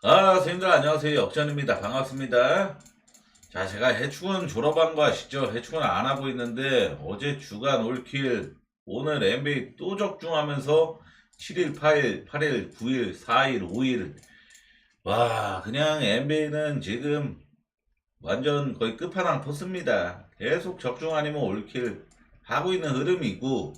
선생님들 안녕하세요. 역전입니다. 반갑습니다. 자, 제가 해축은 졸업한 거 아시죠? 해축은 안 하고 있는데 어제 주간 올킬, 오늘 NBA 또 적중하면서 7일, 8일, 8일, 9일, 4일, 5일. 와, 그냥 NBA는 지금 완전 거의 끝판왕 터습니다. 계속 적중 아니면 올킬 하고 있는 흐름이고,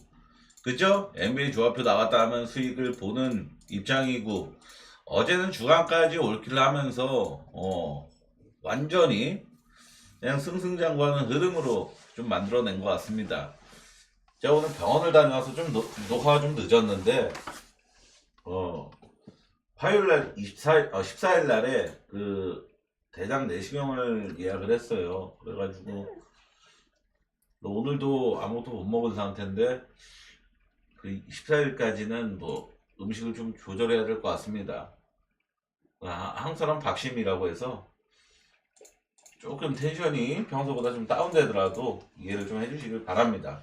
그죠? NBA 조합표 나왔다 하면 수익을 보는 입장이고, 어제는 주간까지 올킬 하면서 완전히 그냥 승승장구하는 흐름으로 좀 만들어낸 것 같습니다. 제가 오늘 병원을 다녀와서 좀 녹화가 좀 늦었는데 어 화요일날 24일 14일 날에 그 대장 내시경을 예약을 했어요. 그래가지고 오늘도 아무것도 못 먹은 상태인데 그 14일까지는 뭐 음식을 좀 조절해야 될 것 같습니다. 한국 사람 박심이라고 해서 조금 텐션이 평소보다 좀 다운되더라도 이해를 좀 해주시길 바랍니다.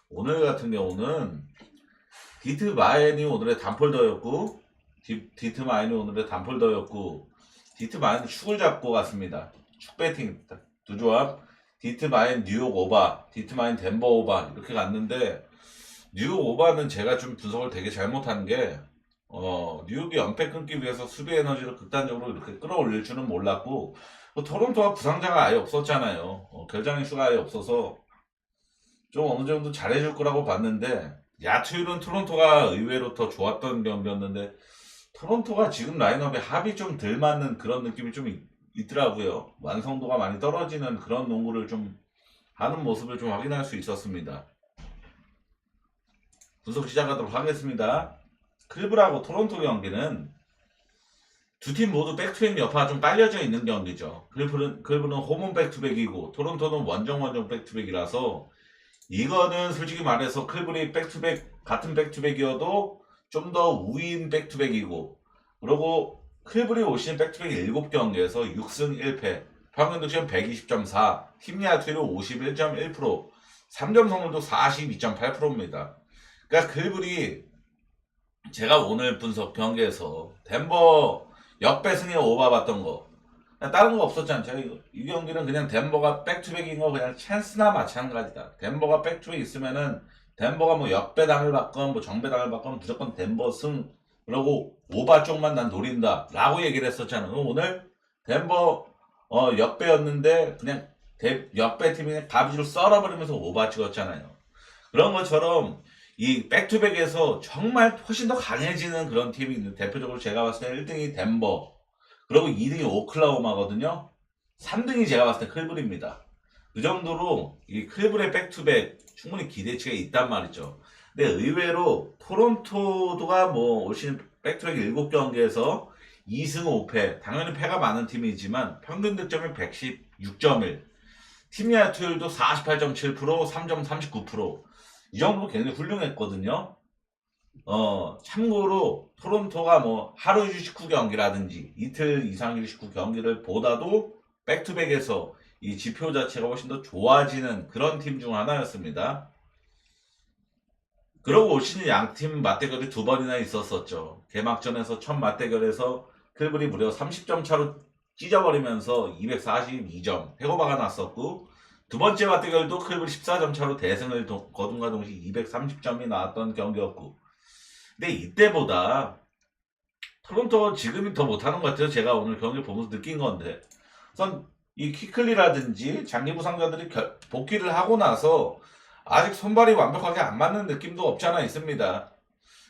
오늘 같은 경우는 디트 마인이 오늘의 단폴더였고 디트 마인이 오늘의 단폴더였고 디트 마인 축을 잡고 갔습니다. 축 배팅 두 조합 디트 마인 뉴욕 오바, 디트 마인 덴버 오바 이렇게 갔는데 뉴욕 오바는 제가 좀 분석을 되게 잘못한 게 뉴욕이 연패 끊기 위해서 수비 에너지를 극단적으로 이렇게 끌어올릴 줄은 몰랐고 토론토가 부상자가 아예 없었잖아요. 결장의 수가 아예 없어서 좀 어느 정도 잘해줄 거라고 봤는데 야투율은 토론토가 의외로 더 좋았던 경기였는데 토론토가 지금 라인업에 합이 좀 덜 맞는 그런 느낌이 좀 있더라고요. 완성도가 많이 떨어지는 그런 농구를 좀 하는 모습을 좀 확인할 수 있었습니다. 분석 시작하도록 하겠습니다. 클브라고 토론토 경기는 두 팀 모두 백투백 여파가 좀 빨려져 있는 경기죠. 클브는 홈은 백투백이고 토론토는 원정 백투백이라서 이거는 솔직히 말해서 클브리 백투백 같은 백투백이어도 좀 더 우위인 백투백이고 그리고 클브리 올 시즌 백투백 7경기에서 6승 1패 평균 득점 120.4 팀야투율 51.1% 3점 성공도 42.8%입니다. 그러니까 클브리 제가 오늘 분석 경기에서 덴버 역배승에 오바 봤던 거 다른 거 없었잖아요. 제가 이 경기는 그냥 덴버가 백투백인 거 그냥 찬스나 마찬가지다. 덴버가 백투백 있으면은 덴버가 뭐 역배당을 받건 뭐 정배당을 받건 무조건 덴버 승 그러고 오바 쪽만 난 노린다 라고 얘기를 했었잖아요. 오늘 덴버 역배였는데 그냥 역배 팀이 그냥 가비로 썰어버리면서 오바 찍었잖아요. 그런 것처럼 이 백투백에서 정말 훨씬 더 강해지는 그런 팀이 있는 대표적으로 제가 봤을 때 1등이 덴버 그리고 2등이 오클라호마거든요. 3등이 제가 봤을 때 클브입니다. 그 정도로 이 클브의 백투백 충분히 기대치가 있단 말이죠. 근데 의외로 토론토가 뭐 올 시즌 백투백 7경기에서 2승 5패 당연히 패가 많은 팀이지만 평균 득점이 116.1 팀 야투율도 48.7% 3점 39%이 정도 굉장히 훌륭했거든요. 참고로 토론토가 뭐 하루 휴식 후 경기라든지 이틀 이상 휴식 후 경기를 보다도 백투백에서 이 지표 자체가 훨씬 더 좋아지는 그런 팀 중 하나였습니다. 그러고 올 시즌 양팀 맞대결이 두 번이나 있었었죠. 개막전에서 첫 맞대결에서 클블이 무려 30점 차로 찢어버리면서 242점 해고바가 났었고 두 번째 맞대결도 클블이 14점 차로 대승을 거둔과 동시에 230점이 나왔던 경기였고 근데 이때보다 토론토가 지금이 더 못하는 것 같아요. 제가 오늘 경기 보면서 느낀 건데 우선 이 퀴클리라든지 장기 부상자들이 복귀를 하고 나서 아직 손발이 완벽하게 안 맞는 느낌도 없지 않아 있습니다.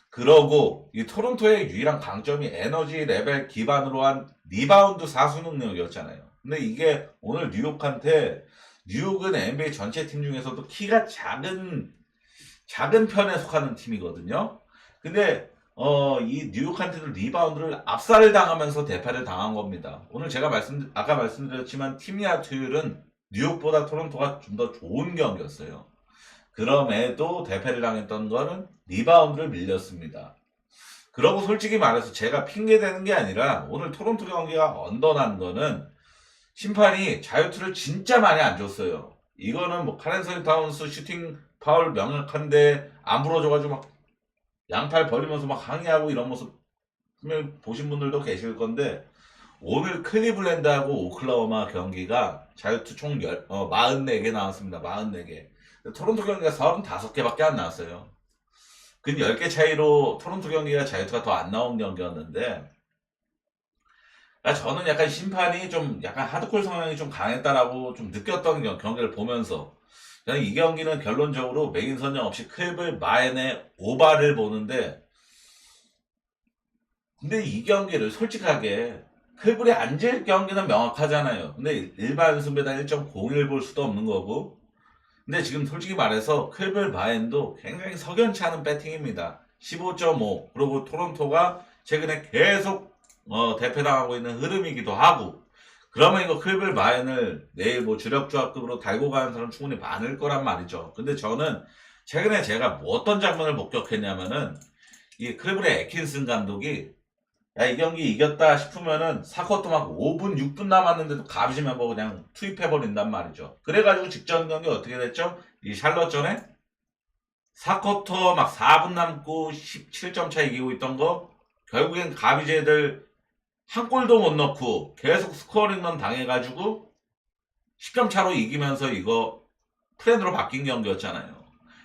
그러고 이 토론토의 유일한 강점이 에너지 레벨 기반으로 한 리바운드 사수 능력이었잖아요. 근데 이게 오늘 뉴욕은 NBA 전체 팀 중에서도 키가 작은 편에 속하는 팀이거든요. 근데 이 뉴욕한테도 리바운드를 압살을 당하면서 대패를 당한 겁니다. 오늘 제가 아까 말씀드렸지만 팀 야투율은 뉴욕보다 토론토가 좀 더 좋은 경기였어요. 그럼에도 대패를 당했던 거는 리바운드를 밀렸습니다. 그러고 솔직히 말해서 제가 핑계대는 게 아니라 오늘 토론토 경기가 언더난 거는 심판이 자유투를 진짜 많이 안 줬어요. 이거는 뭐 카렌서리 타운스 슈팅 파울 명확한데 안 불어줘가지고 막 양팔 벌리면서 막 항의하고 이런 모습 분명 보신 분들도 계실 건데 오늘 클리블랜드하고 오클라호마 경기가 자유투 총 44개 나왔습니다. 44개. 토론토 경기가 35개밖에 안 나왔어요. 근 10개 차이로 토론토 경기가 자유투가 더 안 나온 경기였는데 저는 약간 심판이 좀 약간 하드콜 성향이 좀 강했다라고 좀 느꼈던 경기를 보면서 저는 이 경기는 결론적으로 맥인 선정 없이 클블 마엔의 오바를 보는데 근데 이 경기를 솔직하게 클블이 앉을 경기는 명확하잖아요. 근데 일반 승배당 1.01 볼 수도 없는 거고 근데 지금 솔직히 말해서 클블 마엔도 굉장히 석연치 않은 배팅입니다. 15.5 그리고 토론토가 최근에 계속 대패당하고 있는 흐름이기도 하고 그러면 이거 클블 마엔을 내일 뭐 주력 조합급으로 달고 가는 사람 충분히 많을 거란 말이죠. 근데 저는 최근에 제가 뭐 어떤 장면을 목격했냐면은 이 클블의 애킨슨 감독이 야, 이 경기 이겼다 싶으면은 4쿼터 막 5분, 6분 남았는데도 가비지 멤버 그냥 투입해버린단 말이죠. 그래가지고 직전 경기 어떻게 됐죠? 이 샬럿전에 4쿼터 막 4분 남고 17점 차 이기고 있던 거 결국엔 가비제들 한 골도 못 넣고 계속 스코어링만 당해가지고 10점 차로 이기면서 이거 프렌드로 바뀐 경기였잖아요.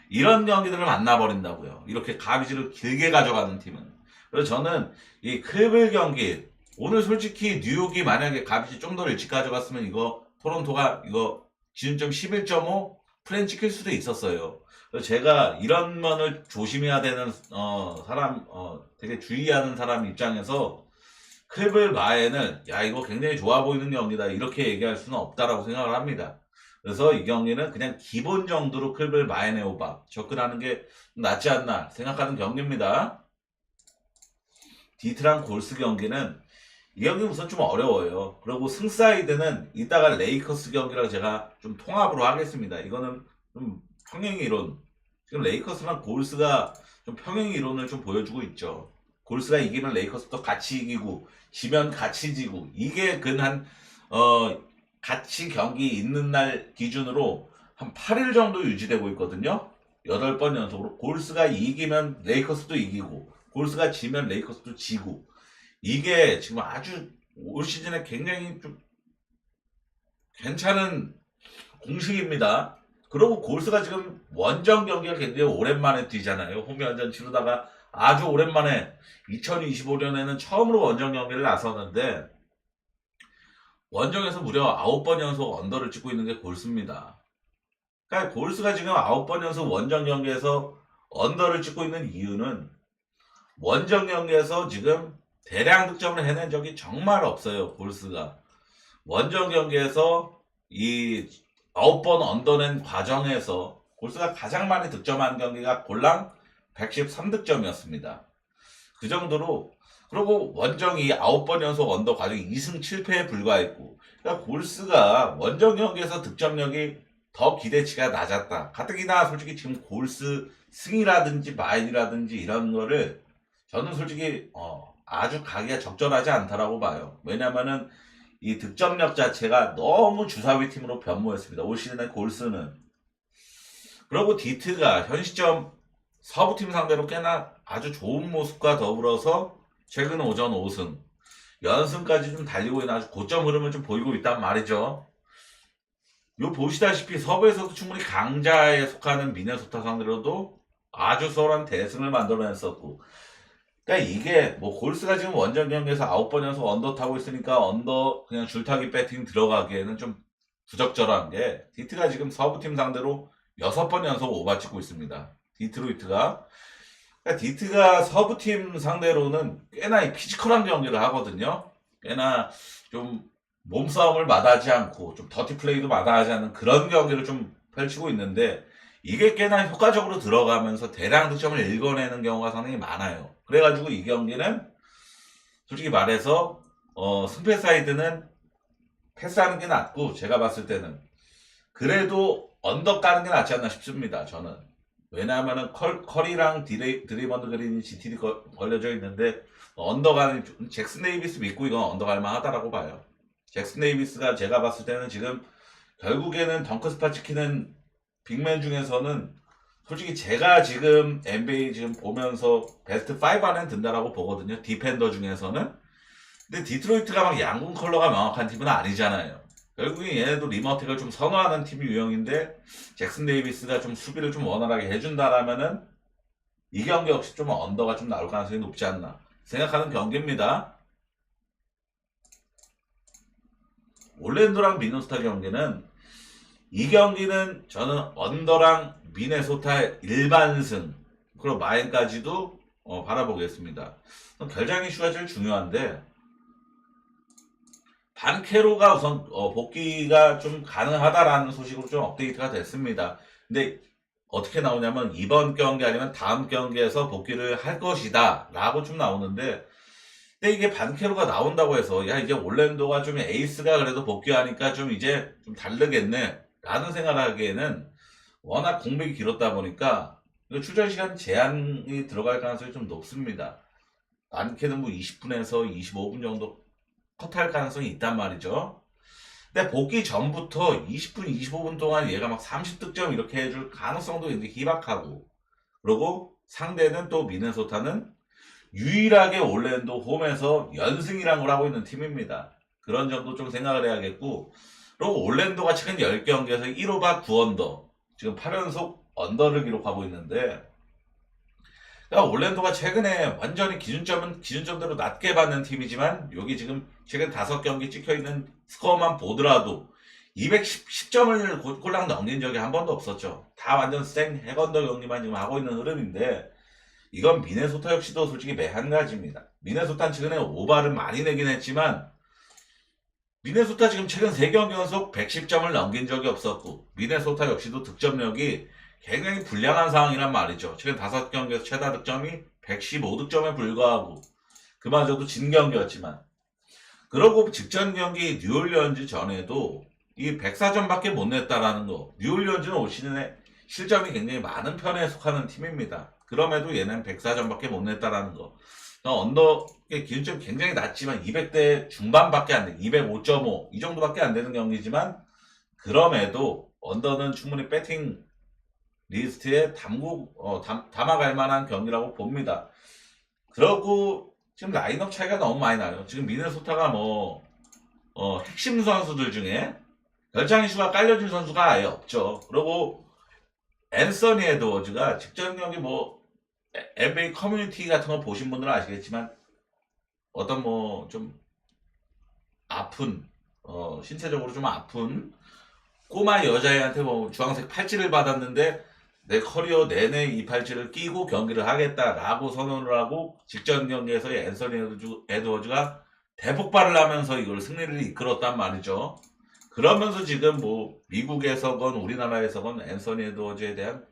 이런 경기들을 만나버린다고요. 이렇게 가비지를 길게 가져가는 팀은. 그래서 저는 이 클블 경기 오늘 솔직히 뉴욕이 만약에 가비지 좀 더 일찍 가져갔으면 이거 토론토가 이거 지금점 11.5 프렌 찍힐 수도 있었어요. 그래서 제가 이런 면을 조심해야 되는 사람 되게 주의하는 사람 입장에서 클블 마엔을 야 이거 굉장히 좋아 보이는 경기다 이렇게 얘기할 수는 없다라고 생각을 합니다. 그래서 이 경기는 그냥 기본 정도로 클블 마엔의 오바 접근하는 게 낫지 않나 생각하는 경기입니다. 디트랑 골스 경기는 이 경기 우선 좀 어려워요. 그리고 승사이드는 이따가 레이커스 경기랑 제가 좀 통합으로 하겠습니다. 이거는 좀 평행 이론. 지금 레이커스랑 골스가 좀 평행 이론을 좀 보여주고 있죠. 골스가 이기면 레이커스도 같이 이기고 지면 같이 지고 이게 같이 경기 있는 날 기준으로 한 8일 정도 유지되고 있거든요. 8번 연속으로 골스가 이기면 레이커스도 이기고 골스가 지면 레이커스도 지고 이게 지금 아주 올 시즌에 굉장히 좀 괜찮은 공식입니다. 그리고 골스가 지금 원정 경기가 굉장히 오랜만에 뛰잖아요. 홈연전 치르다가 아주 오랜만에 2025년에는 처음으로 원정 경기를 나섰는데 원정에서 무려 9번 연속 언더를 찍고 있는 게 골스입니다. 그러니까 골스가 지금 9번 연속 원정 경기에서 언더를 찍고 있는 이유는 원정 경기에서 지금 대량 득점을 해낸 적이 정말 없어요. 골스가. 원정 경기에서 이 9번 언더낸 과정에서 골스가 가장 많이 득점한 경기가 골랑 113득점이었습니다. 그 정도로 그리고 원정이 9번 연속 언더 과정 2승 7패에 불과했고 그러니까 골스가 원정 경기에서 득점력이 더 기대치가 낮았다. 가뜩이나 솔직히 지금 골스 승이라든지 마인이라든지 이런 거를 저는 솔직히 아주 가기가 적절하지 않다라고 봐요. 왜냐면은 이 득점력 자체가 너무 주사위 팀으로 변모했습니다. 올 시즌의 골스는. 그리고 디트가 현 시점 서부팀 상대로 꽤나 아주 좋은 모습과 더불어서 최근 오전 5승, 연승까지 좀 달리고 있는 아주 고점 흐름을 좀 보이고 있단 말이죠. 요 보시다시피 서부에서도 충분히 강자에 속하는 미네소타 상대로도 아주 수월한 대승을 만들어냈었고 그러니까 이게 뭐 골스가 지금 원정 경기에서 9번 연속 언더 타고 있으니까 언더 그냥 줄타기 배팅 들어가기에는 좀 부적절한 게 디트가 지금 서부팀 상대로 6번 연속 오바 찍고 있습니다. 디트로이트가. 그러니까 디트가 서부팀 상대로는 꽤나 이 피지컬한 경기를 하거든요. 꽤나 좀 몸싸움을 마다하지 않고 좀 더티 플레이도 마다하지 않는 그런 경기를 좀 펼치고 있는데 이게 꽤나 효과적으로 들어가면서 대량 득점을 읽어내는 경우가 상당히 많아요. 그래가지고 이 경기는 솔직히 말해서 승패 사이드는 패스하는 게 낫고 제가 봤을 때는 그래도 언더 까는 게 낫지 않나 싶습니다. 저는. 왜냐하면은 커리랑 드리먼드 그린이 GTD 걸려져 있는데 언더 가는 잭슨 데이비스 믿고 이건 언더 갈만 하다라고 봐요. 잭슨 데이비스가 제가 봤을 때는 지금 결국에는 덩크 스팟 지키는 빅맨 중에서는 솔직히 제가 지금 NBA 지금 보면서 베스트 5 안에 든다라고 보거든요. 디펜더 중에서는. 근데 디트로이트가 막 양궁 컬러가 명확한 팀은 아니잖아요. 결국엔 얘네도 리머텍을 좀 선호하는 팀이 유형인데 잭슨 데이비스가 좀 수비를 좀 원활하게 해준다라면은 이 경기 역시 좀 언더가 좀 나올 가능성이 높지 않나 생각하는 경기입니다. 올랜도랑 미네소타 경기는 이 경기는 저는 언더랑 미네소타 일반승 그리고 마인까지도 바라보겠습니다. 결장 이슈가 제일 중요한데 반케로가 우선 복귀가 좀 가능하다라는 소식으로 좀 업데이트가 됐습니다. 근데 어떻게 나오냐면 이번 경기 아니면 다음 경기에서 복귀를 할 것이다 라고 좀 나오는데 근데 이게 반케로가 나온다고 해서 야 이제 올랜도가 좀 에이스가 그래도 복귀하니까 좀 이제 좀 다르겠네 라는 생각을 하기에는 워낙 공백이 길었다 보니까 이거 출전 시간 제한이 들어갈 가능성이 좀 높습니다. 많게는 뭐 20분에서 25분 정도 컷할 가능성이 있단 말이죠. 근데 복귀 전부터 20분, 25분 동안 얘가 막 30득점 이렇게 해줄 가능성도 이제 희박하고 그리고 상대는 또 미네소타는 유일하게 올랜도 홈에서 연승이란 걸 하고 있는 팀입니다. 그런 점도 좀 생각을 해야겠고 그리고 올랜도가 최근 10경기에서 1호바 9언더 지금 8연속 언더를 기록하고 있는데 그러니까 올랜도가 최근에 완전히 기준점대로 낮게 받는 팀이지만 여기 지금 최근 5경기 찍혀있는 스코어만 보더라도 210점을 꼴랑 넘긴 적이 한 번도 없었죠. 다 완전 생 핵언더 경기만 지금 하고 있는 흐름인데 이건 미네소타 역시도 솔직히 매한가지입니다. 미네소타는 최근에 오바를 많이 내긴 했지만 미네소타 지금 최근 3경기 연속 110점을 넘긴 적이 없었고 미네소타 역시도 득점력이 굉장히 불량한 상황이란 말이죠. 최근 5경기에서 최다 득점이 115득점에 불과하고 그마저도 진 경기였지만 그러고 직전 경기 뉴올리언즈 전에도 이 104점밖에 못 냈다라는 거 뉴올리언즈는 올 시즌에 실점이 굉장히 많은 편에 속하는 팀입니다. 그럼에도 얘는 104점밖에 못 냈다라는 거 언더의 기준점이 굉장히 낮지만 200대 중반밖에 안 돼. 205.5 이 정도밖에 안 되는 경기지만 그럼에도 언더는 충분히 배팅 리스트에 담아갈 만한 경기라고 봅니다. 그러고 지금 라인업 차이가 너무 많이 나요. 지금 미네소타가 핵심 선수들 중에 결장 이슈가 깔려진 선수가 아예 없죠. 그리고 앤서니 에드워즈가 직전 경기 NBA 커뮤니티 같은 거 보신 분들은 아시겠지만 어떤 좀 아픈 신체적으로 좀 아픈 꼬마 여자애한테 주황색 팔찌를 받았는데 내 커리어 내내 이 팔찌를 끼고 경기를 하겠다라고 선언을 하고 직전 경기에서 앤서니 에드워즈가 대폭발을 하면서 이걸 승리를 이끌었단 말이죠. 그러면서 지금 미국에서건 우리나라에서건 앤서니 에드워즈에 대한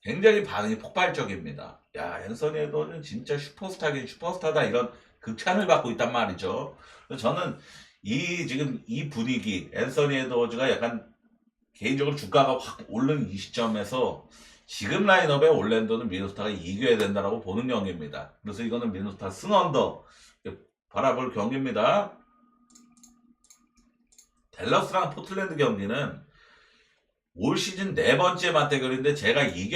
굉장히 반응이 폭발적입니다. 야, 앤서니 에드워즈는 진짜 슈퍼스타긴 슈퍼스타다 이런 극찬을 받고 있단 말이죠. 저는 지금 이 분위기 앤서니 에드워즈가 약간 개인적으로 주가가 확 오른 이 시점에서 지금 라인업에 올랜도는 미네소타가 이겨야 된다라고 보는 경기입니다. 그래서 이거는 미네소타 승언더 바라볼 경기입니다. 댈러스랑 포틀랜드 경기는 올 시즌 4번째 맞대결인데 제가 이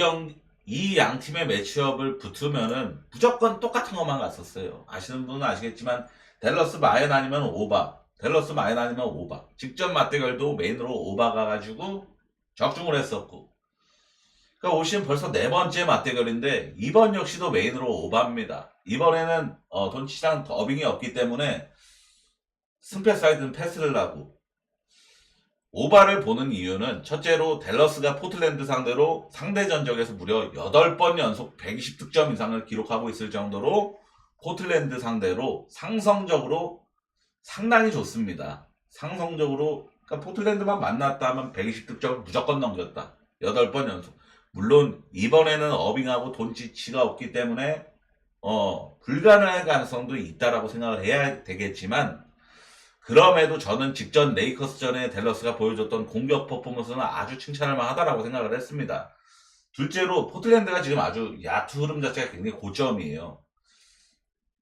양 팀의 매치업을 붙으면은 무조건 똑같은 것만 갔었어요. 아시는 분은 아시겠지만 댈러스 마인 아니면 오바, 댈러스 마인 아니면 오바. 직전 맞대결도 메인으로 오바 가가지고 적중을 했었고 그러니까 올 시즌 벌써 4번째 맞대결인데 이번 역시도 메인으로 오바입니다. 이번에는 돈치랑 더빙이 없기 때문에 승패 사이드는 패스를 하고 오바를 보는 이유는 첫째로 댈러스가 포틀랜드 상대로 상대 전적에서 무려 8번 연속 120득점 이상을 기록하고 있을 정도로 포틀랜드 상대로 상성적으로 상당히 좋습니다. 상성적으로 그러니까 포틀랜드만 만났다 하면 120득점을 무조건 넘겼다. 8번 연속. 물론 이번에는 어빙하고 돈치치가 없기 때문에 불가능할 가능성도 있다라고 생각을 해야 되겠지만 그럼에도 저는 직전 레이커스전에 댈러스가 보여줬던 공격 퍼포먼스는 아주 칭찬할 만하다라고 생각을 했습니다. 둘째로 포틀랜드가 지금 아주 야투 흐름 자체가 굉장히 고점이에요.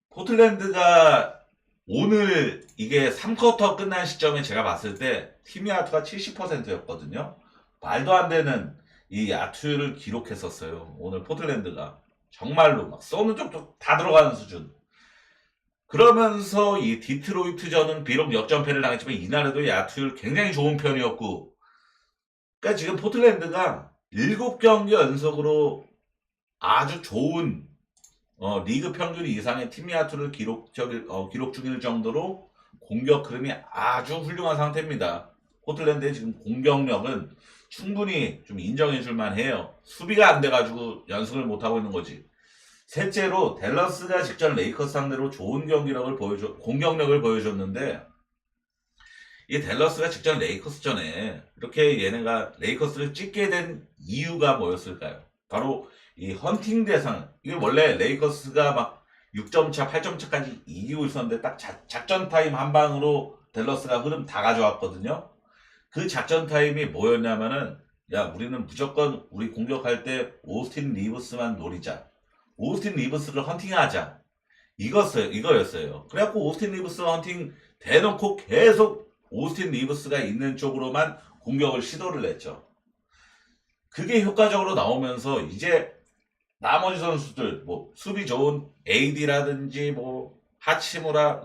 포틀랜드가 오늘 이게 3쿼터 끝난 시점에 제가 봤을 때 팀 야투가 70%였거든요. 말도 안 되는 이 야투를 기록했었어요. 오늘 포틀랜드가 정말로 막 쏘는 쪽도 다 들어가는 수준. 그러면서 이 디트로이트전은 비록 역전패를 당했지만 이날에도 야투율 굉장히 좋은 편이었고, 그러니까 지금 포틀랜드가 7경기 연속으로 아주 좋은 리그 평균 이상의 팀 야투를 기록 중일 정도로 공격 흐름이 아주 훌륭한 상태입니다. 포틀랜드의 지금 공격력은 충분히 좀 인정해줄 만해요. 수비가 안 돼가지고 연승을 못하고 있는 거지. 셋째로 댈러스가 직전 레이커스 상대로 좋은 공격력을 보여줬는데, 이 댈러스가 직전 레이커스전에 이렇게 얘네가 레이커스를 찍게 된 이유가 뭐였을까요? 바로 이 헌팅 대상. 이게 원래 레이커스가 막 6점 차, 8점 차까지 이기고 있었는데 딱 작전 타임 한 방으로 댈러스가 흐름 다 가져왔거든요. 그 작전 타임이 뭐였냐면은, 야, 우리는 무조건 우리 공격할 때 오스틴 리브스만 노리자. 오스틴 리브스를 헌팅하자. 이거였어요. 그래갖고 오스틴 리브스 헌팅 대놓고 계속 오스틴 리브스가 있는 쪽으로만 공격을 시도를 했죠. 그게 효과적으로 나오면서 이제 나머지 선수들, 뭐 수비 좋은 AD라든지 뭐 하치무라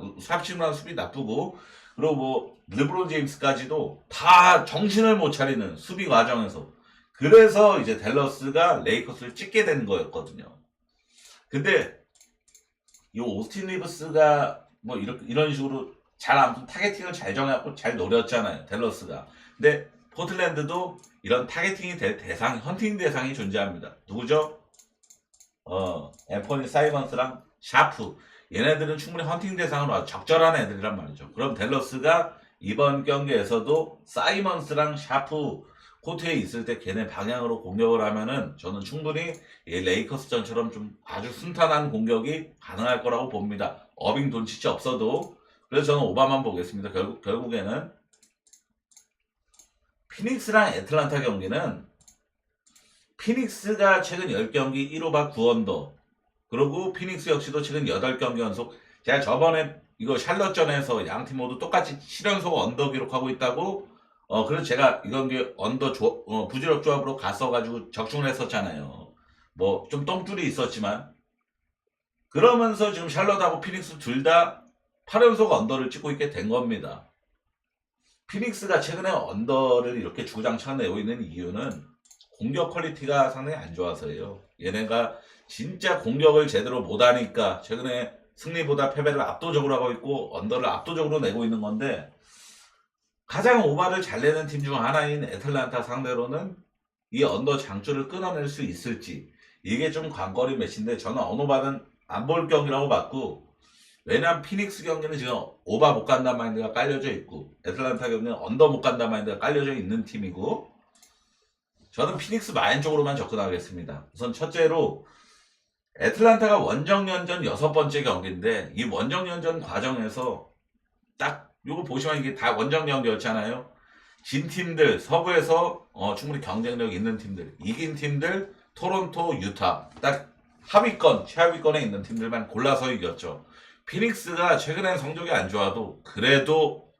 수비 나쁘고, 그리고 뭐 르브론 제임스까지도 다 정신을 못 차리는 수비 과정에서, 그래서 이제 댈러스가 레이커스를 찍게 된 거였거든요. 근데 이 오스틴 리브스가 뭐 이런 식으로 아무튼 타겟팅을 잘 정해갖고 잘 노렸잖아요, 댈러스가. 근데 포틀랜드도 이런 타겟팅이 될 헌팅 대상이 존재합니다. 누구죠? 앰퍼니 사이먼스랑 샤프. 얘네들은 충분히 헌팅 대상으로 아주 적절한 애들이란 말이죠. 그럼 댈러스가 이번 경기에서도 사이먼스랑 샤프 코트에 있을 때 걔네 방향으로 공격을 하면은 저는 충분히 레이커스전처럼 좀 아주 순탄한 공격이 가능할 거라고 봅니다. 어빙 돈치치 없어도. 그래서 저는 오바만 보겠습니다. 결국에는 피닉스랑 애틀란타 경기는 피닉스가 최근 10경기 1호바 9언더, 그리고 피닉스 역시도 최근 8경기 연속, 제가 저번에 이거 샬럿전에서 양팀 모두 똑같이 7연속 언더 기록하고 있다고, 그래서 제가 이 경기 언더 부지력 조합으로 갔어가지고 적중을 했었잖아요. 뭐 좀 똥줄이 있었지만, 그러면서 지금 샬럿하고 피닉스 둘 다 8연속 언더를 찍고 있게 된 겁니다. 피닉스가 최근에 언더를 이렇게 주구장창 내고 있는 이유는 공격 퀄리티가 상당히 안 좋아서예요. 얘네가 진짜 공격을 제대로 못하니까 최근에 승리보다 패배를 압도적으로 하고 있고 언더를 압도적으로 내고 있는 건데, 가장 오바를 잘 내는 팀 중 하나인 애틀란타 상대로는 이 언더 장줄을 끊어낼 수 있을지, 이게 좀 관건이 매치인데 저는 어느 오바는 안 볼 경기라고 봤고, 왜냐면 피닉스 경기는 지금 오바 못 간다 마인드가 깔려져 있고 애틀란타 경기는 언더 못 간다 마인드가 깔려져 있는 팀이고, 저는 피닉스 마인 쪽으로만 접근하겠습니다. 우선 첫째로 애틀란타가 원정연전 6번째 경기인데, 이 원정연전 과정에서 딱 요거 보시면 이게 다 원정 경기였잖아요. 진 팀들, 서부에서 충분히 경쟁력 있는 팀들, 이긴 팀들, 토론토, 유타, 딱 하위권, 최하위권에 있는 팀들만 골라서 이겼죠. 피닉스가 최근엔 성적이 안 좋아도 그래도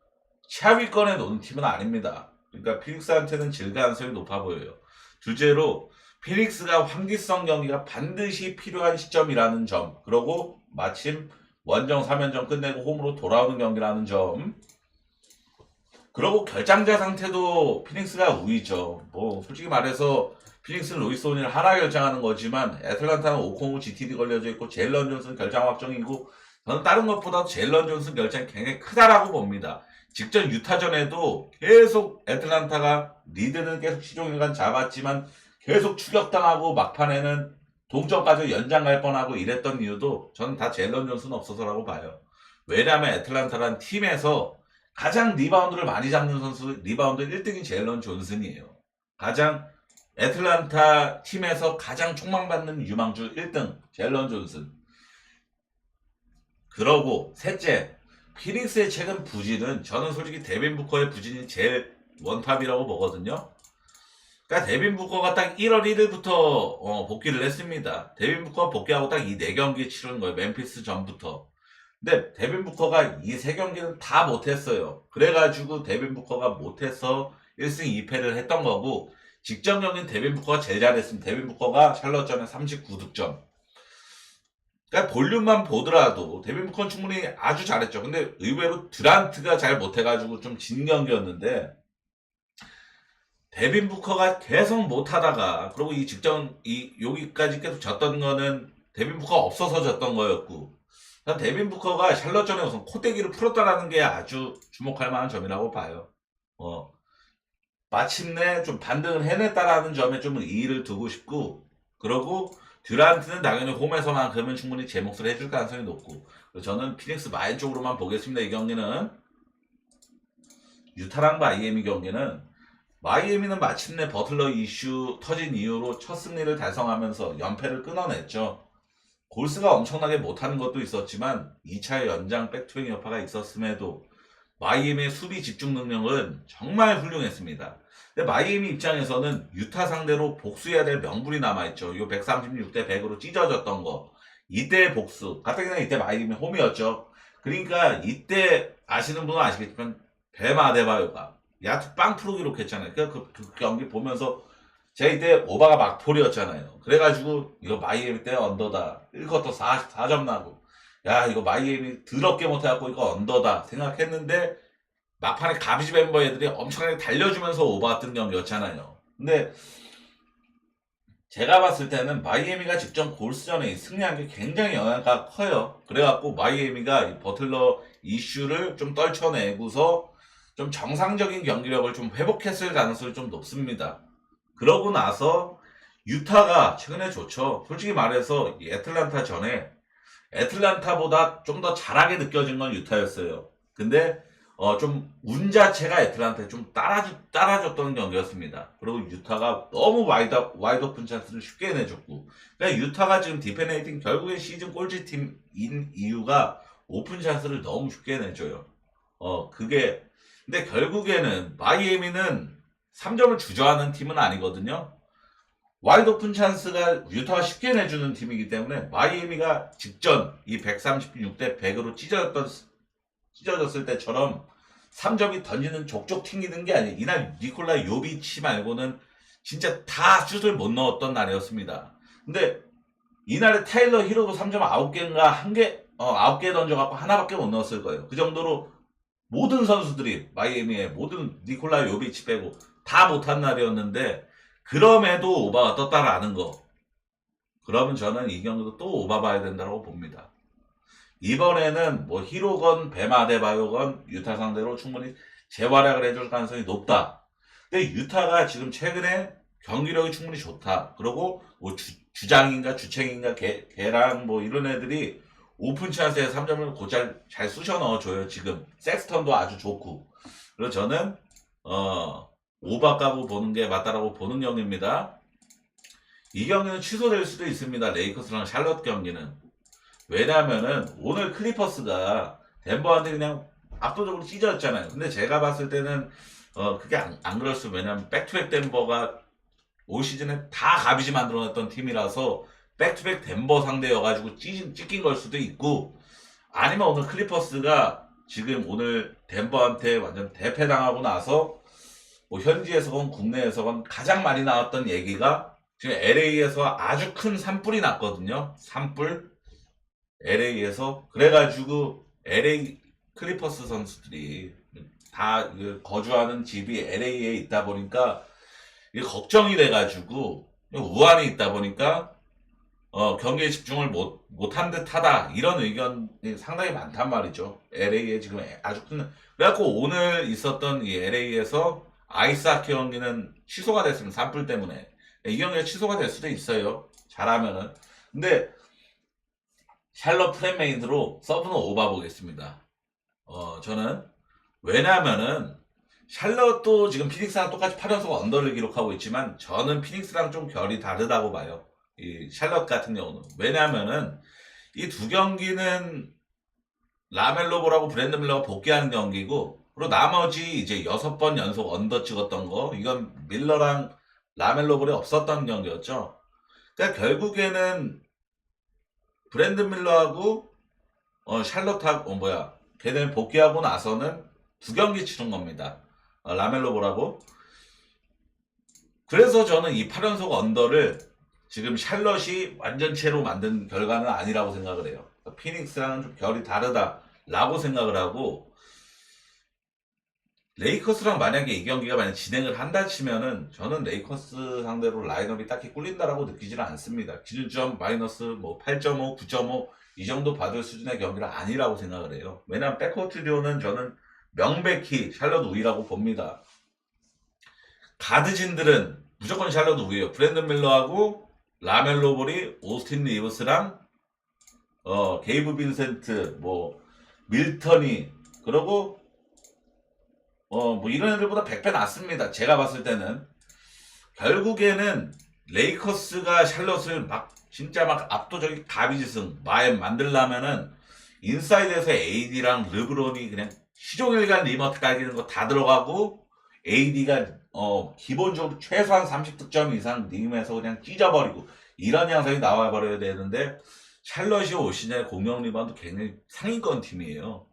최하위권에 노는 팀은 아닙니다. 그러니까 피닉스한테는 질 가능성이 높아 보여요. 둘째로 피닉스가 환기성 경기가 반드시 필요한 시점이라는 점, 그리고 마침 원정 3연전 끝내고 홈으로 돌아오는 경기라는 점, 그리고 결장자 상태도 피닉스가 우위죠. 뭐 솔직히 말해서 피닉스는 로이스 오닐 하나 결장하는 거지만 애틀란타는 오콩우 GTD 걸려져 있고 제일런 존슨 결장 확정이고, 저는 다른 것보다 제일런 존슨 결장이 굉장히 크다라고 봅니다. 직전 유타전에도 계속 애틀란타가 리드는 계속 시종일관 잡았지만 계속 추격당하고 막판에는 동점까지 연장 갈 뻔하고 이랬던 이유도 저는 다 제일런 존슨은 없어서라고 봐요. 왜냐하면 애틀란타란 팀에서 가장 리바운드를 많이 잡는 선수, 리바운드 1등이 제일런 존슨이에요. 애틀란타 팀에서 가장 촉망받는 유망주 1등 제일런 존슨. 그러고 셋째, 피닉스의 최근 부진은 저는 솔직히 데빈 부커의 부진이 제일 원탑이라고 보거든요. 그러니까 데빈 부커가 딱 1월 1일부터 복귀를 했습니다. 데빈 부커가 복귀하고 딱 이 4경기 치른 거예요. 멤피스 전부터. 근데 데빈 부커가 이 3경기는 다 못했어요. 그래가지고 데빈 부커가 못해서 1승 2패를 했던 거고, 직전 경기는 데빈 부커가 제일 잘했습니다. 데빈 부커가 샬럿전에 39득점. 그러니까 볼륨만 보더라도 데빈 부커는 충분히 아주 잘했죠. 근데 의외로 듀란트가 잘 못해가지고 좀 진 경기였는데 데빈 부커가 계속 못하다가 그리고 이 직전 여기까지 계속 졌던 거는 데빈 부커가 없어서 졌던 거였고 데빈 부커가 샬럿전에 우선 코떼기를 풀었다라는 게 아주 주목할 만한 점이라고 봐요. 마침내 좀 반등을 해냈다라는 점에 좀 이의를 두고 싶고 그러고 듀란트는 당연히 홈에서만큼은 충분히 제 몫을 해줄 가능성이 높고 저는 피닉스 마인 쪽으로만 보겠습니다. 이 경기는 유타랑 마이애미 경기는 마이애미는 마침내 버틀러 이슈 터진 이후로 첫 승리를 달성하면서 연패를 끊어냈죠. 골스가 엄청나게 못하는 것도 있었지만 2차 연장 백투백 여파가 있었음에도 마이애미의 수비 집중 능력은 정말 훌륭했습니다. 근데 마이애미 입장에서는 유타 상대로 복수해야 될 명분이 남아있죠. 이 136대 100으로 찢어졌던 거. 이때의 복수. 가뜩이나 이때 마이애미 홈이었죠. 그러니까 이때 아시는 분은 아시겠지만 뱀 아데바요가 야투 빵 프로 기록했잖아요. 그 경기 보면서 제가 이때 오바가 막폴이었잖아요. 그래가지고 이거 마이애미 때 언더다. 1쿼터 4점 나고 야 이거 마이애미 더럽게 못해갖고 이거 언더다 생각했는데 막판에 가비지 멤버 애들이 엄청나게 달려주면서 오버했던 경기였잖아요. 근데 제가 봤을 때는 마이애미가 직전 골스전에 승리한 게 굉장히 영향가 커요. 그래갖고 마이애미가 이 버틀러 이슈를 좀 떨쳐내고서 좀 정상적인 경기력을 좀 회복했을 가능성이 좀 높습니다. 그러고 나서 유타가 최근에 좋죠. 솔직히 말해서 이 애틀란타 전에 애틀란타보다 좀 더 잘하게 느껴진 건 유타였어요. 근데 좀 운 자체가 애틀란타에 좀 따라줬던 경기였습니다. 그리고 유타가 너무 와이드 오픈 찬스를 쉽게 내줬고 그러니까 유타가 지금 디펜레이팅 결국엔 시즌 꼴찌팀인 이유가 오픈 찬스를 너무 쉽게 내줘요. 근데 결국에는 마이애미는 3점을 주저하는 팀은 아니거든요. 와이드 오픈 찬스가 유타가 쉽게 내주는 팀이기 때문에 마이애미가 직전 이 136대 100으로 찢어졌을 때처럼 3점이 던지는 족족 튕기는 게 아니에요. 이날 니콜라 요비치 말고는 진짜 다 슛을 못 넣었던 날이었습니다. 근데 이날에 타일러 히로도 3점 9개인가 9개 던져갖고 하나밖에 못 넣었을 거예요. 그 정도로 모든 선수들이 마이애미의 모든 니콜라 요비치 빼고 다 못한 날이었는데 그럼에도 오바가 떴다라는 거. 그러면 저는 이 경기도 또 오바 봐야 된다고 봅니다. 이번에는 뭐 히로건 베마데바요건 유타 상대로 충분히 재활약을 해줄 가능성이 높다. 근데 유타가 지금 최근에 경기력이 충분히 좋다. 그리고 뭐 주장인가 주책인가 걔랑 뭐 이런 애들이 오픈 찬스에 3점을 곧잘 쑤셔 넣어줘요. 지금 섹스턴도 아주 좋고. 그래서 저는 오바 까고 보는 게 맞다라고 보는 경기입니다. 이 경기는 취소될 수도 있습니다. 레이커스랑 샬럿 경기는. 왜냐하면은 오늘 클리퍼스가 덴버한테 그냥 압도적으로 찢어졌잖아요. 근데 제가 봤을 때는 그게 안 그랬어요. 왜냐하면 백투백 덴버가 올 시즌에 다 가비지 만들어냈던 팀이라서 백투백 덴버 상대여가지고 찢긴 걸 수도 있고 아니면 오늘 클리퍼스가 지금 오늘 덴버한테 완전 대패당하고 나서 뭐 현지에서건 국내에서건 가장 많이 나왔던 얘기가 지금 LA에서 아주 큰 산불이 났거든요. 산불. LA에서 그래가지고 LA 클리퍼스 선수들이 다 거주하는 집이 LA에 있다 보니까 이게 걱정이 돼가지고 우한이 있다 보니까 경기에 집중을 못한 듯하다 이런 의견이 상당히 많단 말이죠. LA에 지금 아주 큰 그래갖고 오늘 있었던 이 LA에서 아이스하키 경기는 취소가 됐습니다. 산불 때문에 이 경기가 취소가 될 수도 있어요. 잘하면은. 근데 샬럿 프레메이드로 서브는 오바 보겠습니다. 저는 왜냐하면은 샬럿도 지금 피닉스랑 똑같이 8연속 언더를 기록하고 있지만 저는 피닉스랑 좀 결이 다르다고 봐요. 이 샬럿 같은 경우는. 왜냐하면은 이 두 경기는 라멜로 볼하고 브랜드 밀러가 복귀하는 경기고 그리고 나머지 이제 6번 연속 언더 찍었던 거 이건 밀러랑 라멜로 볼이 없었던 경기였죠. 그러니까 결국에는 브랜드 밀러하고 샬럿하고 걔네 복귀하고 나서는 두 경기 치른 겁니다. 라멜로 볼하고 그래서 저는 이 8연속 언더를 지금 샬럿이 완전체로 만든 결과는 아니라고 생각을 해요. 피닉스랑은 좀 결이 다르다라고 생각을 하고, 레이커스랑 만약에 이 경기가 만약 진행을 한다 치면은 저는 레이커스 상대로 라인업이 딱히 꿀린다라고 느끼지는 않습니다. 기준점 마이너스 뭐 8.5, 9.5 이 정도 받을 수준의 경기는 아니라고 생각을 해요. 왜냐면 백코트 듀오는 저는 명백히 샬럿 우위라고 봅니다. 가드진들은 무조건 샬럿 우위예요. 브랜든 밀러하고 라멜로 볼이 오스틴 리브스랑 게이브 빈센트 뭐 밀턴이 그러고 뭐 이런 애들보다 100배 낫습니다. 제가 봤을 때는. 결국에는 레이커스가 샬럿을 막 진짜 막 압도적인 가비지승 마엠 만들려면은 인사이드에서 AD랑 르브론이 그냥 시종일관 리머트 깔기는 거 다 들어가고 AD가 기본적으로 최소한 30득점 이상 림에서 그냥 찢어버리고 이런 양상이 나와버려야 되는데 샬럿이 올 시즌에 공격 리바운드 굉장히 상위권 팀이에요.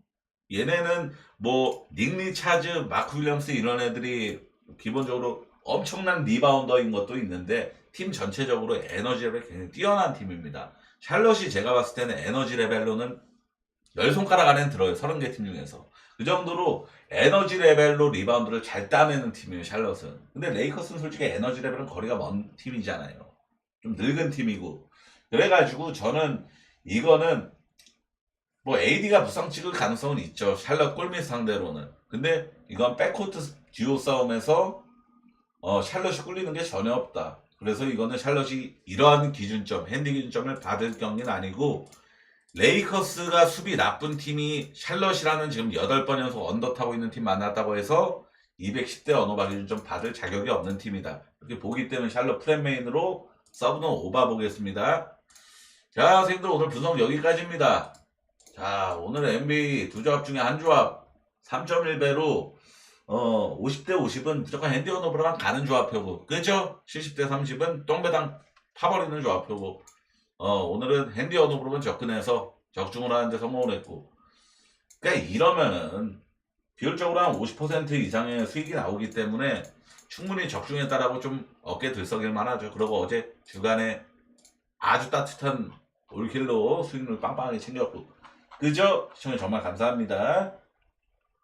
얘네는 뭐 닉 리차즈, 마크 윌리엄스 이런 애들이 기본적으로 엄청난 리바운더인 것도 있는데 팀 전체적으로 에너지 레벨이 굉장히 뛰어난 팀입니다. 샬럿이 제가 봤을 때는 에너지 레벨로는 10손가락 안에 들어요. 30개 팀 중에서. 그 정도로 에너지 레벨로 리바운드를 잘 따내는 팀이에요. 샬럿은. 근데 레이커스는 솔직히 에너지 레벨은 거리가 먼 팀이잖아요. 좀 늙은 팀이고. 그래가지고 저는 이거는 뭐 AD가 부상 찍을 가능성은 있죠. 샬럿 골밑 상대로는. 근데 이건 백코트 듀오 싸움에서 샬럿이 꿀리는 게 전혀 없다. 그래서 이거는 샬럿이 이러한 기준점, 핸디 기준점을 받을 경기는 아니고 레이커스가 수비 나쁜 팀이 샬럿이라는 지금 8번 연속 언더 타고 있는 팀 만났다고 해서 210대 언어바 기준점 받을 자격이 없는 팀이다. 이렇게 보기 때문에 샬럿 프렘메인으로 서브는 오바 보겠습니다. 자, 선생님들 오늘 분석 여기까지입니다. 자, 오늘 NBA 두 조합 중에 한 조합 3.1배로 50대 50은 무조건 핸디 언어브로만 가는 조합표고, 그죠? 70대 30은 똥배당 파버리는 조합표고, 오늘은 핸디 언어브로만 접근해서 적중을 하는데 성공을 했고, 그러니까 이러면은 비율적으로 한 50% 이상의 수익이 나오기 때문에 충분히 적중했다라고 좀 어깨 들썩일만 하죠. 그리고 어제 주간에 아주 따뜻한 올킬로 수익률 빵빵하게 챙겼고, 그죠? 시청해 정말 감사합니다.